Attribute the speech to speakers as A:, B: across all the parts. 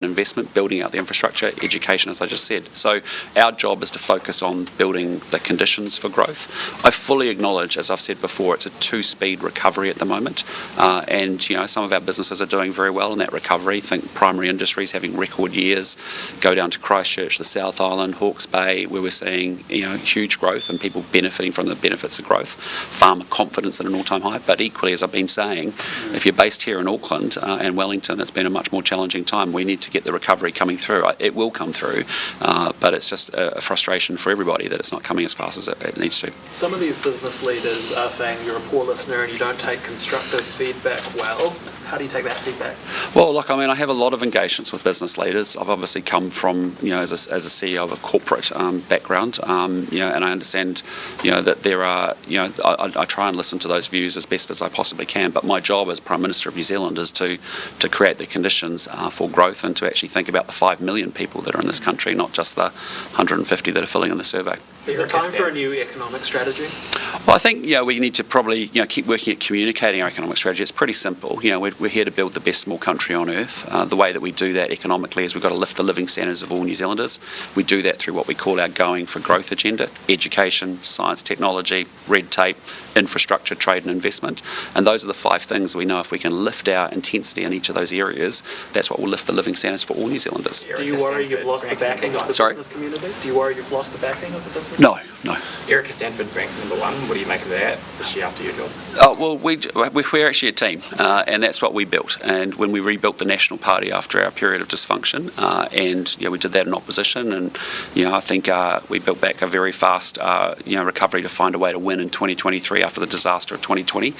A: investment, building out the infrastructure, education, as I just said. So our job is to focus on building the conditions for growth. I fully acknowledge, as I've said before, it's a two-speed recovery at the moment, and some of our businesses are doing very well in that recovery. Think primary industries having record years. Go down to Christchurch, the South Island, Hawke's Bay, where we're seeing huge growth and people benefiting from the benefits of growth. Farmer confidence at an all-time high. But equally, as I've been saying, if you're based here in Auckland and Wellington, it's been a much more challenging time. We need to get the recovery coming through. It will come through, but it's just a frustration for everybody that it's not coming as fast as it needs to.
B: Some of these business leaders are saying you're a poor listener and you don't take constructive feedback well. How do you take that feedback?
A: Well, look, I have a lot of engagements with business leaders. I've obviously come from, as a CEO of a corporate background, and I understand, that there are, I try and listen to those views as best as I possibly can. But my job as Prime Minister of New Zealand is to create the conditions for growth and to actually think about the 5 million people that are in this country, not just the 150 that are filling in the survey.
B: Is it time for a new economic strategy?
A: Well, I think we need to probably keep working at communicating our economic strategy. It's pretty simple. We're here to build the best small country on earth. The way that we do that economically is we've got to lift the living standards of all New Zealanders. We do that through what we call our Going for Growth agenda: education, science, technology, red tape, infrastructure, trade and investment. And those are the 5 things we know if we can lift our intensity in each of those areas, that's what will lift the living standards for all New Zealanders.
B: Do you worry you've lost the backing of the business community? Do you worry you've lost the backing of the business?
A: No.
C: Erica Stanford ranked #1. What do you make of that? Is she up to your job?
A: Well, we're actually a team, and that's what we built. And when we rebuilt the National Party after our period of dysfunction, we did that in opposition, and I think we built back a very fast recovery to find a way to win in 2023 after the disaster of 2020.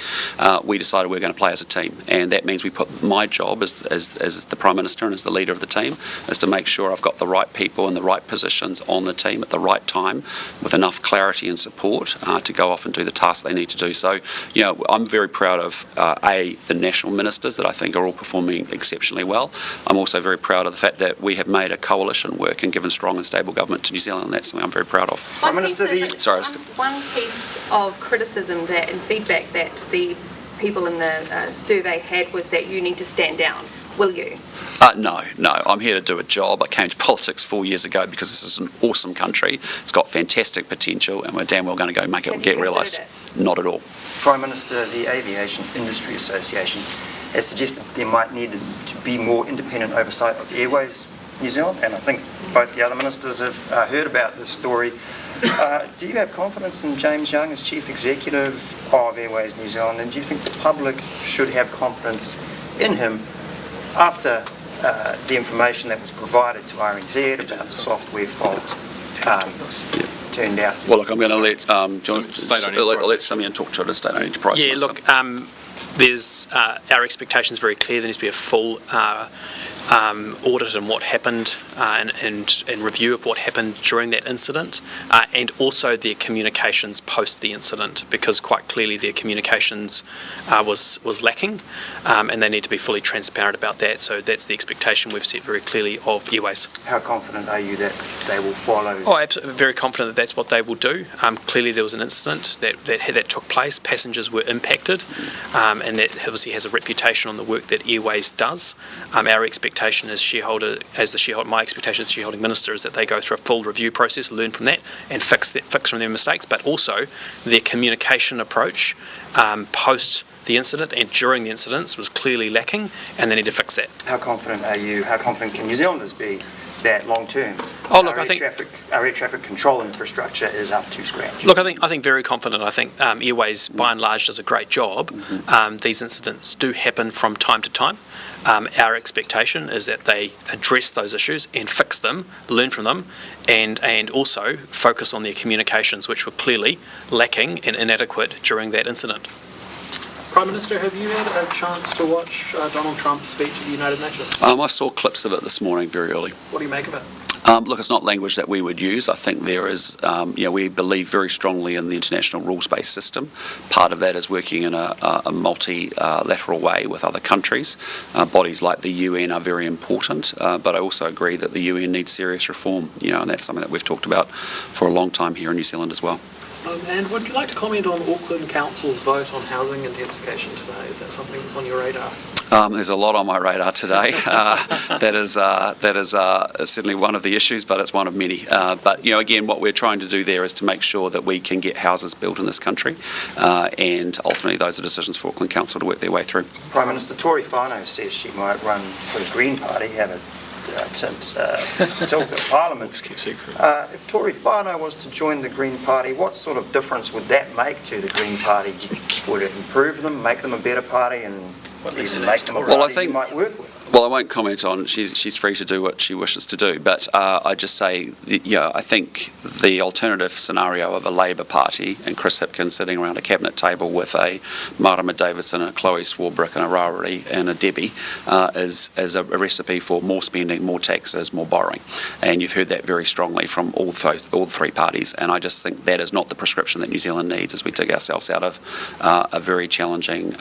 A: We decided we were going to play as a team, and that means we put my job as the Prime Minister and as the leader of the team is to make sure I've got the right people in the right positions on the team at the right time with enough clarity and support to go off and do the tasks they need to do. So, I'm very proud of the national ministers that I think are all performing exceptionally well. I'm also very proud of the fact that we have made a coalition work and given strong and stable government to New Zealand, and that's something I'm very proud of.
D: One piece of criticism and feedback that the people in the survey had was that you need to stand down. Will you?
A: No. I'm here to do a job. I came to politics 4 years ago because this is an awesome country. It's got fantastic potential, and we're damn well going to go make it get realised. Not at all.
E: Prime Minister, the Aviation Industry Association has suggested there might need to be more independent oversight of Airways New Zealand, and I think both the other ministers have heard about this story. Do you have confidence in James Young as Chief Executive of Airways New Zealand, and do you think the public should have confidence in him after the information that was provided to RNZ about the software fault turned out?
A: Well, look, I'm going to let let Simeon talk to it as state-owned enterprise.
B: Yeah, look, there's our expectation is very clear. There needs to be a full audit on what happened and review of what happened during that incident, and also their communications post the incident, because quite clearly their communications was lacking, and they need to be fully transparent about that. So that's the expectation we've set very clearly of Airways.
E: How confident are you that they will follow?
B: Oh, absolutely, very confident that that's what they will do. Clearly there was an incident that took place, passengers were impacted, and that obviously has a reputation on the work that Airways does. Our expectation as my expectation as shareholding minister is that they go through a full review process, learn from that, and fix from their mistakes, but also their communication approach post the incident and during the incidents was clearly lacking, and they need to fix that.
E: How confident are you? How confident can New Zealanders be that long term
B: I think
E: our air traffic control infrastructure is up to scratch?
B: Look, I think very confident. I think Airways by and large does a great job. These incidents do happen from time to time. Our expectation is that they address those issues and fix them, learn from them, and also focus on their communications, which were clearly lacking and inadequate during that incident. Prime Minister, have you had a chance to watch Donald Trump's speech at the United Nations?
A: I saw clips of it this morning very early.
B: What do you make of it?
A: Look, it's not language that we would use. I think there is, we believe very strongly in the international rules-based system. Part of that is working in a multilateral way with other countries. Bodies like the UN are very important, but I also agree that the UN needs serious reform, and that's something that we've talked about for a long time here in New Zealand as well.
F: And would you like to comment on Auckland Council's vote on housing intensification today? Is that something that's on your radar?
A: There's a lot on my radar today. That is certainly one of the issues, but it's one of many. But again, what we're trying to do there is to make sure that we can get houses built in this country, and ultimately those are decisions for Auckland Council to work their way through.
E: Prime Minister Tory Whanau says she might run for the Green Party, have a tilt at Parliament. If Tory Whanau was to join the Green Party, what sort of difference would that make to the Green Party? Would it improve them, make them a better party, and even make them a party you might work with?
A: Well, I won't comment on. She's free to do what she wishes to do, but I just say, I think the alternative scenario of a Labour Party and Chris Hipkins sitting around a cabinet table with a Marama Davidson and a Chloe Swarbrick and a Rawari and a Debbie is a recipe for more spending, more taxes, more borrowing, and you've heard that very strongly from all three parties. And I just think that is not the prescription that New Zealand needs as we dig ourselves out of a very challenging,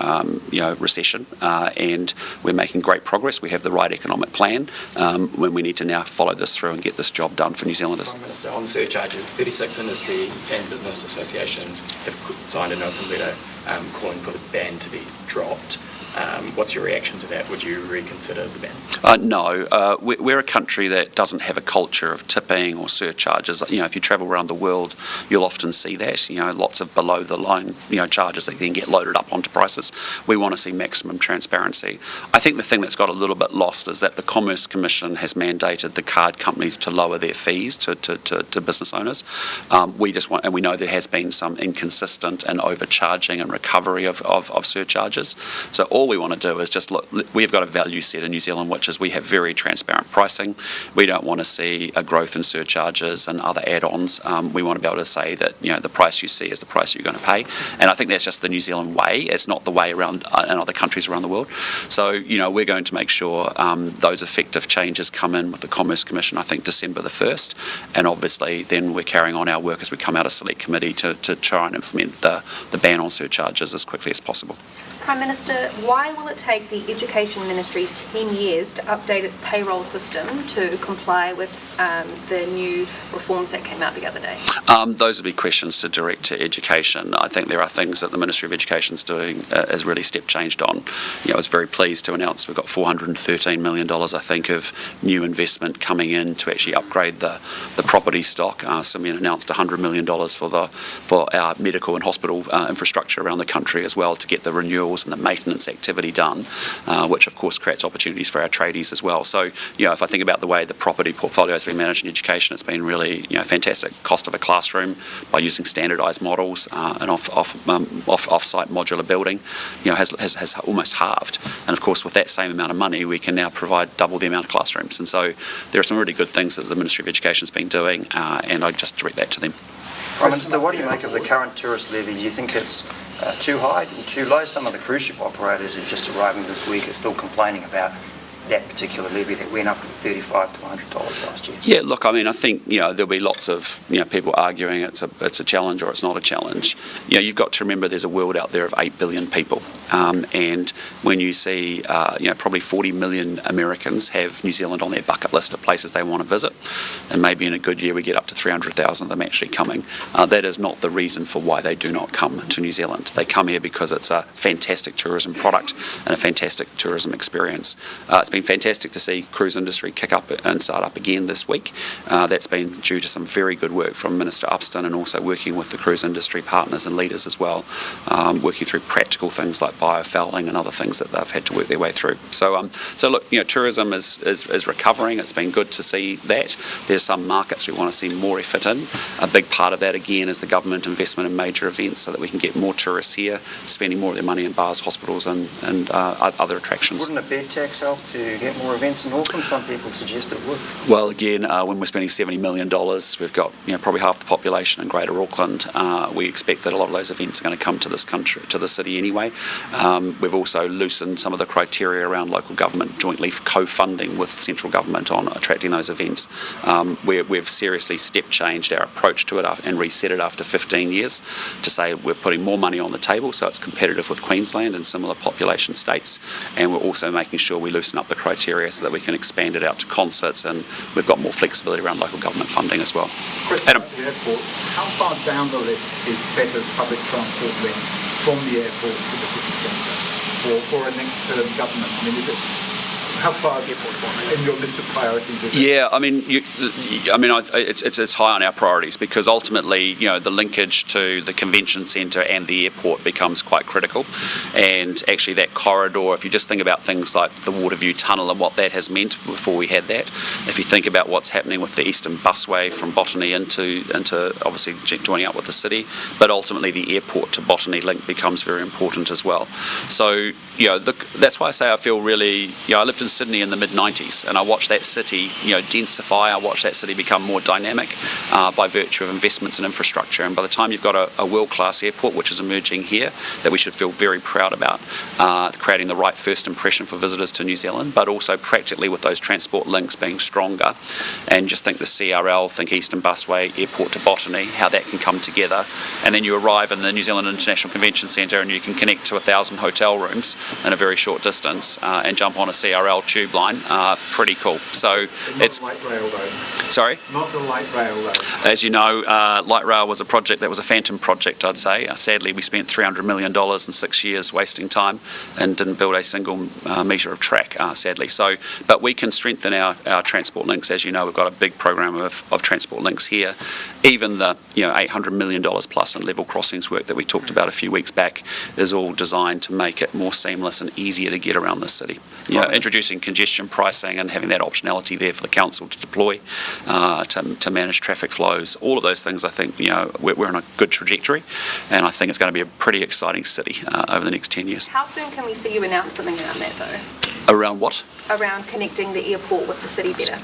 A: recession, and we're making great progress. We have the right economic plan when we need to now follow this through and get this job done for New Zealanders.
C: Prime Minister, on surcharges, 36 industry and business associations have signed an open letter calling for the ban to be dropped. What's your reaction to that? Would you reconsider the ban?
A: No. We're a country that doesn't have a culture of tipping or surcharges. If you travel around the world, you'll often see that. Lots of below the line, charges that then get loaded up onto prices. We want to see maximum transparency. I think the thing that's got a little bit lost is that the Commerce Commission has mandated the card companies to lower their fees to business owners. We just want, and we know there has been some inconsistent and overcharging and recovery of surcharges. So all we want to do is just look, we've got a value set in New Zealand, which is we have very transparent pricing. We don't want to see a growth in surcharges and other add-ons. We want to be able to say that the price you see is the price you're going to pay, and I think that's just the New Zealand way. It's not the way around in other countries around the world. So we're going to make sure those effective changes come in with the Commerce Commission, I think December the 1st, and obviously then we're carrying on our work as we come out of Select Committee to try and implement the ban on surcharges as quickly as possible.
D: Prime Minister, why will it take the Education Ministry 10 years to update its payroll system to comply with the new reforms that came out the other day?
A: Those would be questions to direct to Education. I think there are things that the Ministry of Education is doing is really step changed on. I was very pleased to announce we've got $413 million, I think, of new investment coming in to actually upgrade the property stock. Simeon announced $100 million for our medical and hospital infrastructure around the country as well to get the renewal and the maintenance activity done, which of course creates opportunities for our tradies as well. So, if I think about the way the property portfolio has been managed in education, it's been really, fantastic. Cost of a classroom by using standardised models and off-site modular building, has almost halved. And of course, with that same amount of money, we can now provide double the amount of classrooms. And so, there are some really good things that the Ministry of Education has been doing, and I just direct that to them.
E: Prime Minister, what do you make of the current tourist levy? Do you think it's too high and too low? Some of the cruise ship operators who've just arriving this week are still complaining about that particular levy that went up from $35 to $100 last year. Yeah,
A: look, I think there'll be lots of people arguing it's a challenge or it's not a challenge. You've got to remember there's a world out there of 8 billion people, and when you see probably 40 million Americans have New Zealand on their bucket list of places they want to visit, and maybe in a good year we get up to 300,000 of them actually coming. That is not the reason for why they do not come to New Zealand. They come here because it's a fantastic tourism product and a fantastic tourism experience. It's been fantastic to see cruise industry kick up and start up again this week. That's been due to some very good work from Minister Upston and also working with the cruise industry partners and leaders as well, working through practical things like biofouling and other things that they've had to work their way through. So look, tourism is recovering. It's been good to see that. There's some markets we want to see more effort in. A big part of that again is the government investment in major events so that we can get more tourists here, spending more of their money in bars, hospitals and other attractions.
E: Wouldn't a bed tax help to get more events in Auckland? Some people suggest it would.
A: Well, again, when we're spending $70 million, we've got probably half the population in Greater Auckland. We expect that a lot of those events are going to come to this country, to the city anyway. We've also loosened some of the criteria around local government jointly co-funding with central government on attracting those events. We've seriously stepped step changed our approach to it and reset it after 15 years to say we're putting more money on the table so it's competitive with Queensland and similar population states, and we're also making sure we loosen up the criteria so that we can expand it out to concerts, and we've got more flexibility around local government funding as well. Adam.
G: At the airport, how far down the list is better public transport links from the airport to the city centre for a next term government? I mean, is it how far in your list of priorities is it?
A: Yeah, I mean, it's high on our priorities because ultimately, the linkage to the convention centre and the airport becomes quite critical. And actually that corridor, if you just think about things like the Waterview Tunnel and what that has meant before we had that, if you think about what's happening with the Eastern Busway from Botany into obviously joining up with the city, but ultimately the airport to Botany link becomes very important as well. So, that's why I say I feel really, I lived in Sydney in the mid-90s and I watched that city, densify. I watched that city become more dynamic by virtue of investments in infrastructure. And by the time you've got a world-class airport, which is emerging here, that we should feel very proud about, creating the right first impression for visitors to New Zealand, but also practically with those transport links being stronger. And just think the CRL, think Eastern Busway, airport to Botany, how that can come together. And then you arrive in the New Zealand International Convention Centre and you can connect to 1,000 hotel rooms in a very short distance and jump on a CRL tube line. Pretty cool. So it's
G: light rail though.
A: Sorry?
G: Not the light rail though.
A: As you know, light rail was a project that was a phantom project, I'd say. Sadly, we spent $300 million in 6 years wasting time and didn't build a single metre of track, sadly. So, but we can strengthen our transport links. As you know, we've got a big program of transport links here. Even the $800 million plus in level crossings work that we talked about a few weeks back is all designed to make it more seamless and easier to get around this city. Introducing congestion pricing and having that optionality there for the council to deploy to manage traffic flows. All of those things, I think, we're on a good trajectory, and I think it's going to be a pretty exciting city over the next 10 years.
D: How soon can we see you announce something around that, though?
A: Around what?
D: Around connecting the airport with the city better.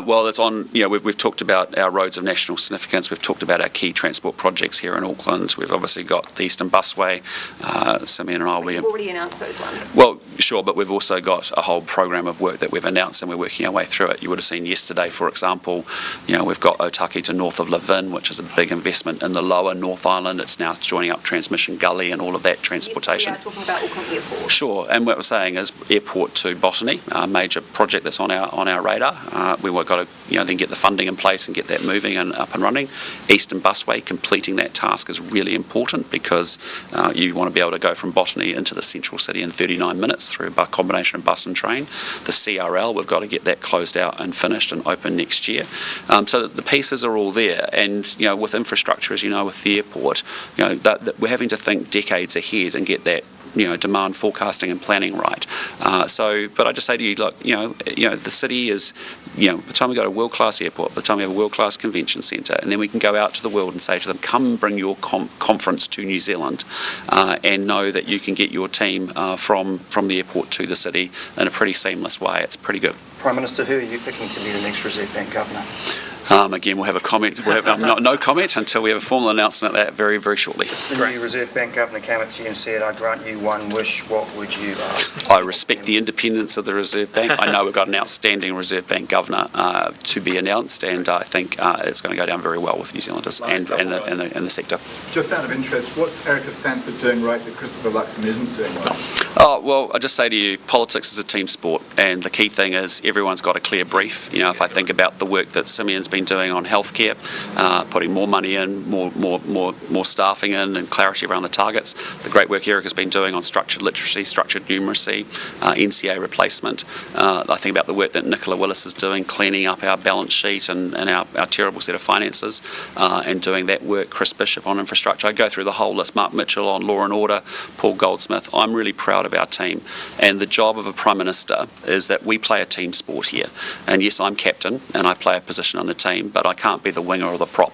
A: Well, it's on. We've talked about our roads of national significance. We've talked about our key transport projects here in Auckland. We've obviously got the Eastern Busway. Simeon and I will be.
D: You've already announced those ones.
A: Well, sure, but we've also got a whole program of work that we've announced, and we're working our way through it. You would have seen yesterday, for example, we've got Otaki to north of Levin, which is a big investment in the lower North Island. It's now joining up Transmission Gully and all of that transportation.
D: Yes, we are talking about Auckland Airport.
A: Sure, and what we're saying is airport to Botany, a major project that's on our radar. We've got to then get the funding in place and get that moving and up and running. Eastern Busway, completing that task is really important because you want to be able to go from Botany into the central city in 39 minutes through a combination of bus and train. The CRL, we've got to get that closed out and finished and open next year. So the pieces are all there, and with infrastructure, as you know, with the airport, that we're having to think decades ahead and get that demand forecasting and planning right. But I just say to you, look, the city is, by the time we got a world-class airport, by the time we have a world-class convention centre, and then we can go out to the world and say to them, come and bring your conference to New Zealand, and know that you can get your team from the airport to the city in a pretty seamless way. It's pretty good.
E: Prime Minister, who are you picking to be the next Reserve Bank Governor?
A: Again, we'll have a comment. We'll have no comment until we have a formal announcement of that very, very shortly.
E: If the new Reserve Bank Governor came up to you and said, I grant you one wish, what would you ask?
A: I respect the independence of the Reserve Bank. I know we've got an outstanding Reserve Bank Governor to be announced, and I think it's going to go down very well with New Zealanders and the sector.
G: Just out of interest, what's Erica Stanford doing right that Christopher Luxon isn't doing right?
A: Oh, well, I just say to you, politics is a team sport, and the key thing is everyone's got a clear brief. If I think about the work that Simeon's been doing on healthcare, putting more money in, more staffing in, and clarity around the targets. The great work Erica's been doing on structured literacy, structured numeracy, NCA replacement. I think about the work that Nicola Willis is doing, cleaning up our balance sheet and our terrible set of finances, and doing that work. Chris Bishop on infrastructure. I go through the whole list. Mark Mitchell on law and order, Paul Goldsmith. I'm really proud of our team, and the job of a Prime Minister is that we play a team sport here. And yes, I'm captain and I play a position on the team, but I can't be the winger or the prop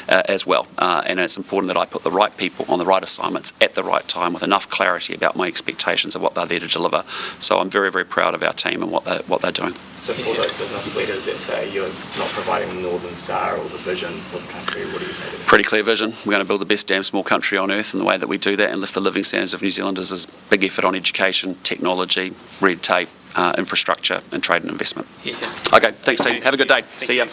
A: as well. And it's important that I put the right people on the right assignments at the right time with enough clarity about my expectations of what they're there to deliver. So I'm very, very proud of our team and what they're doing.
C: So for those business leaders that say you're not providing the Northern Star or the vision for the country, what do you say to them?
A: Pretty clear vision. We're going to build the best damn small country on earth, and the way that we do that and lift the living standards of New Zealanders is big effort on education, technology, red tape, infrastructure and trade and investment.
B: Yeah.
A: Okay, thanks team. Have a good day. See ya.